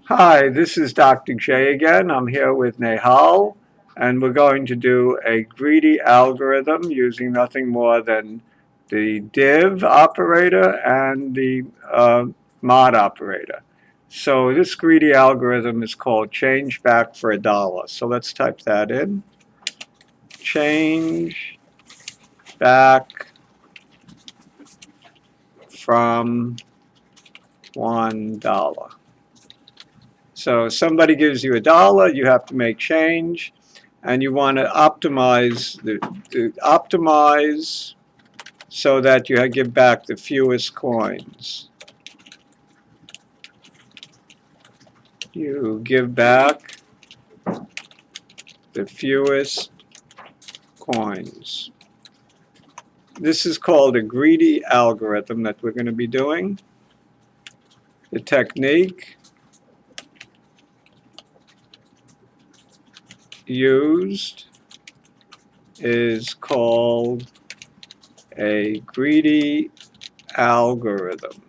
Hi, this is Dr. J again. I'm here with Nehal, and we're going to do a greedy algorithm using nothing more than the div operator and the mod operator. So this greedy algorithm is called change back for a dollar. So let's type that in. Change back from $1. So somebody gives you a dollar, you have to make change, and you want to optimize so that you give back the fewest coins. You give back the fewest coins. This is called a greedy algorithm that we're going to be doing. The technique used is called a greedy algorithm.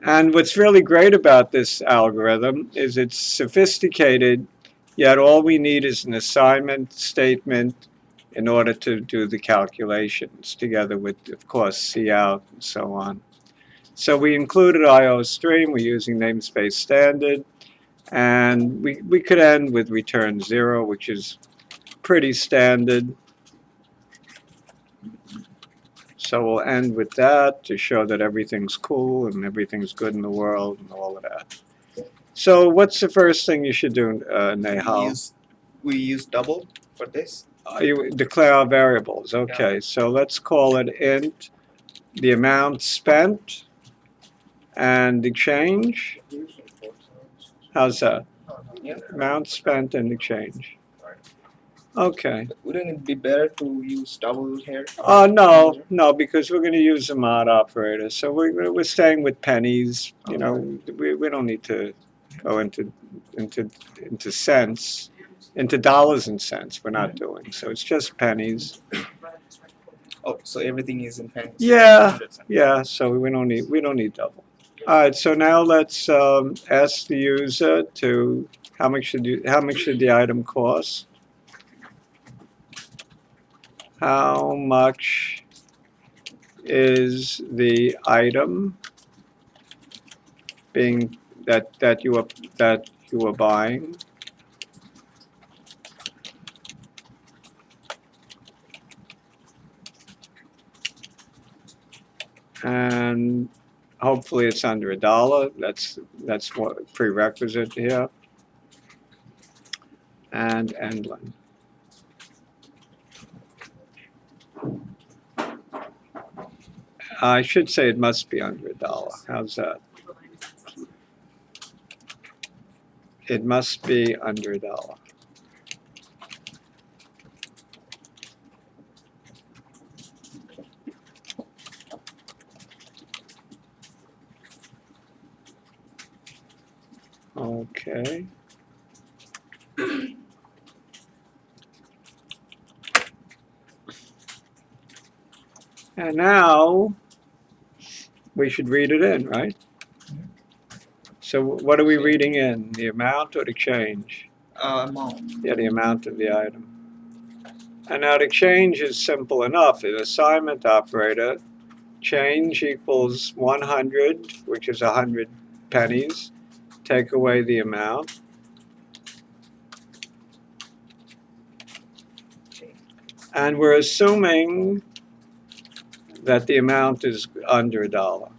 And what's really great about this algorithm is it's sophisticated, yet all we need is an assignment statement in order to do the calculations together with, of course, cout and so on. So we included IOStream, we're using namespace standard, and we could end with return 0, which is pretty standard. So we'll end with that to show that everything's cool and everything's good in the world and all of that. So what's the first thing you should do, Nehal? We use double for this. You declare our variables. Okay, Yeah. so let's call it int the amount spent and the change. How's that? Yeah. Amount spent and the change. Okay. Wouldn't it be better to use double here? No, because we're going to use a mod operator. So we're staying with pennies. You know, we don't need to go into cents, into dollars and cents. We're not doing. So it's just pennies. Oh, so everything is in pennies. Yeah, yeah. So we don't need double. All right. So now let's ask the user to how much should the item cost? How much is the item being that you are buying? And hopefully it's under $1. That's what prerequisite here. And Endlin. I should say it must be under $1. How's that? It must be under $1. Okay. And now we should read it in, right? So what are we reading in? The amount or the change? Amount. Yeah, the amount of the item. And now the change is simple enough. An assignment operator, change equals 100, which is 100 pennies. Take away the amount. And we're assuming that the amount is under $1.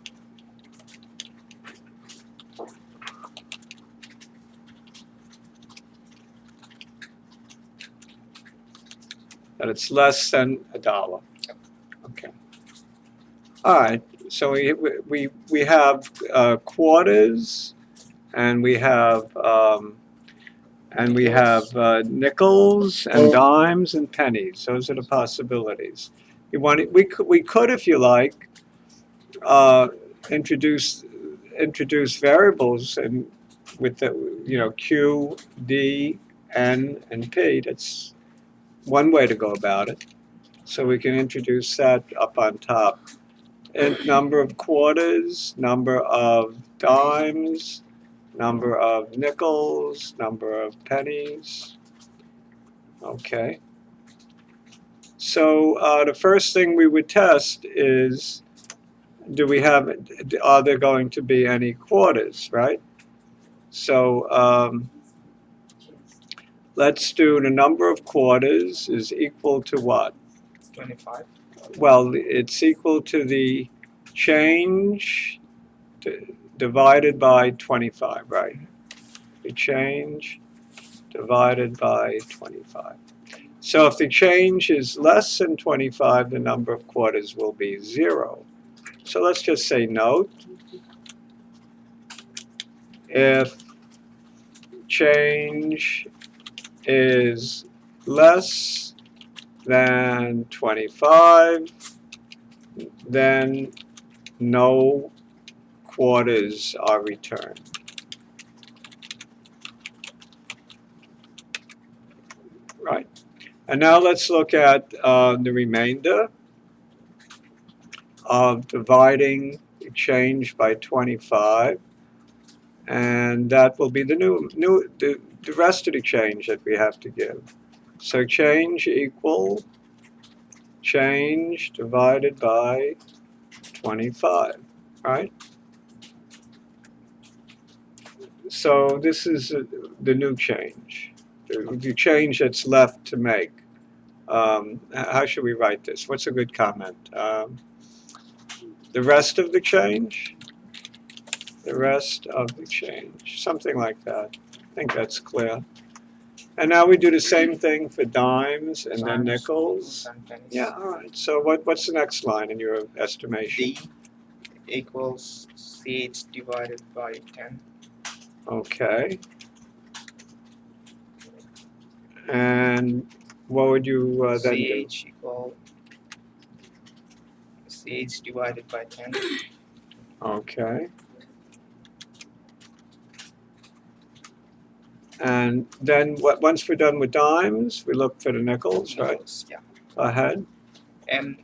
That it's less than $1. Okay. All right. So we have quarters, and we have nickels and dimes and pennies. Those are the possibilities. We could, if you like, introduce variables and with the Q, D, N, and P. That's one way to go about it. So we can introduce that up on top. number of quarters, number of dimes, number of nickels, number of pennies. Okay. So the first thing we would test is, are there going to be any quarters, right? So let's do the number of quarters is equal to what? 25. Well, it's equal to the change divided by 25, right? The change divided by 25. So if the change is less than 25, the number of quarters will be 0. So let's just say note. If change is less than 25, then no quarters are returned. Right. And now let's look at the remainder of dividing change by 25. And that will be the rest of the change that we have to give. So change equal change divided by 25, right? So this is the new change, the change that's left to make. How should we write this? What's a good comment? The rest of the change? The rest of the change, something like that. I think that's clear. And now we do the same thing for dimes and then nickels. And pennies. Yeah, all right. So what's the next line in your estimation? D equals CH divided by 10. Okay. And what would you then do? CH equal CH divided by 10. Okay. And then once we're done with dimes, we look for the nickels, right? Nickels, yeah. Go ahead. M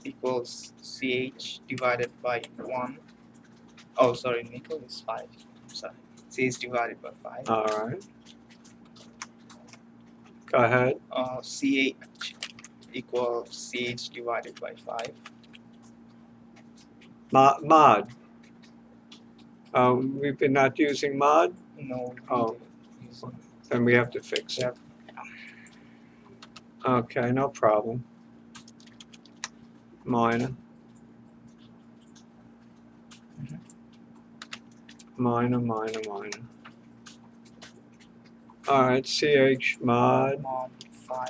equals CH divided by 1. Oh, sorry, nickel is 5. Sorry. CH divided by 5. All right. Go ahead. CH equals CH divided by 5. Mod. We've been not using mod, No. Oh. then we have to fix it. Yep. Okay, no problem. Minor. Minor. All right, CH mod. Mod 5.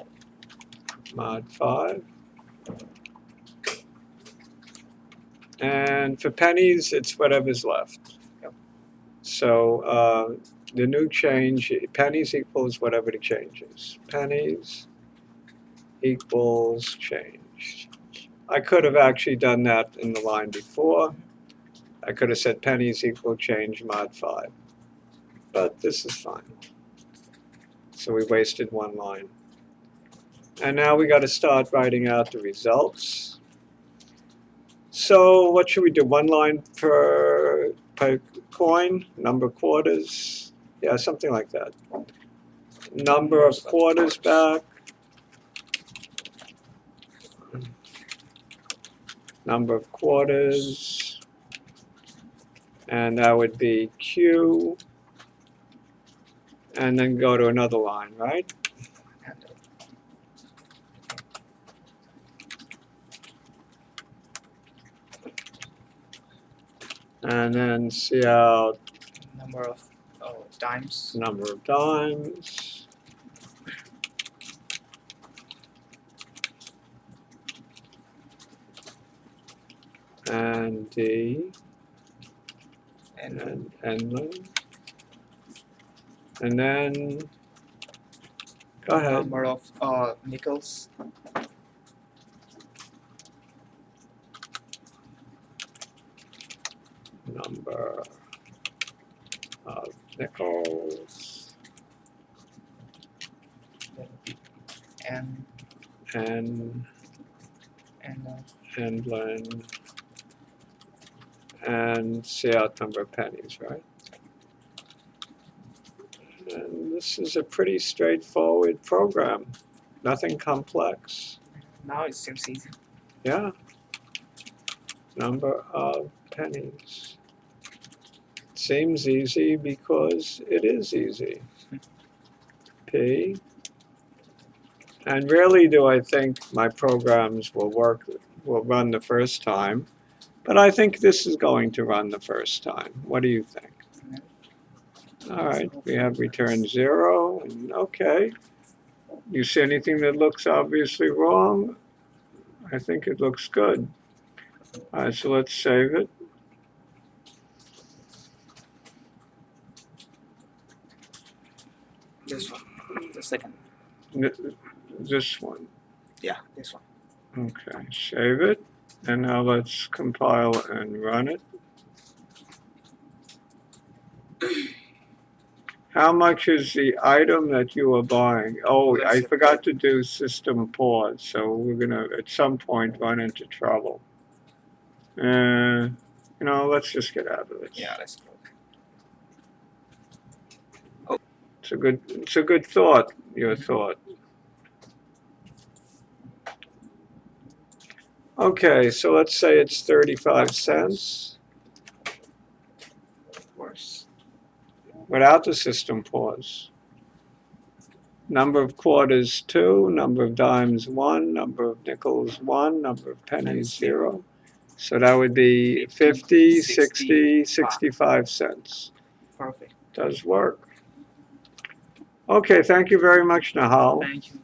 Mod 5. And for pennies, it's whatever's left. Yep. So the new change, pennies equals whatever the change is. Pennies equals change. I could have actually done that in the line before. I could have said pennies equal change mod 5. But this is fine. So we wasted one line. And now we got to start writing out the results. So what should we do? One line per coin, number of quarters? Yeah, something like that. Number of quarters back. Number of quarters. And that would be Q. And then go to another line, right? And then see out Number of dimes. number of dimes. And D. And N. And then, go ahead. Number of nickels. Number of nickels. And And and then and see out number of pennies, right? And this is a pretty straightforward program, nothing complex. Now it seems easy. Yeah. Number of pennies. Seems easy because it is easy. P. And rarely do I think my programs will run the first time, but I think this is going to run the first time. What do you think? All right, we have return 0, and okay. You see anything that looks obviously wrong? I think it looks good. All right, so let's save it. This one, the second. This one. Yeah, this one. Okay, save it. And now let's compile and run it. How much is the item that you are buying? Oh, I forgot to do system pause, so we're gonna at some point run into trouble. Let's just get out of this. Yeah, let's go. It's a good thought, your thought. Okay, so let's say it's 35 cents Worse. without the system pause. Number of quarters 2, number of dimes 1, number of nickels 1, number of pennies 0. So that would be 50, 60, 65 cents. Perfect. Does work. Okay, thank you very much, Nahal. Thank you.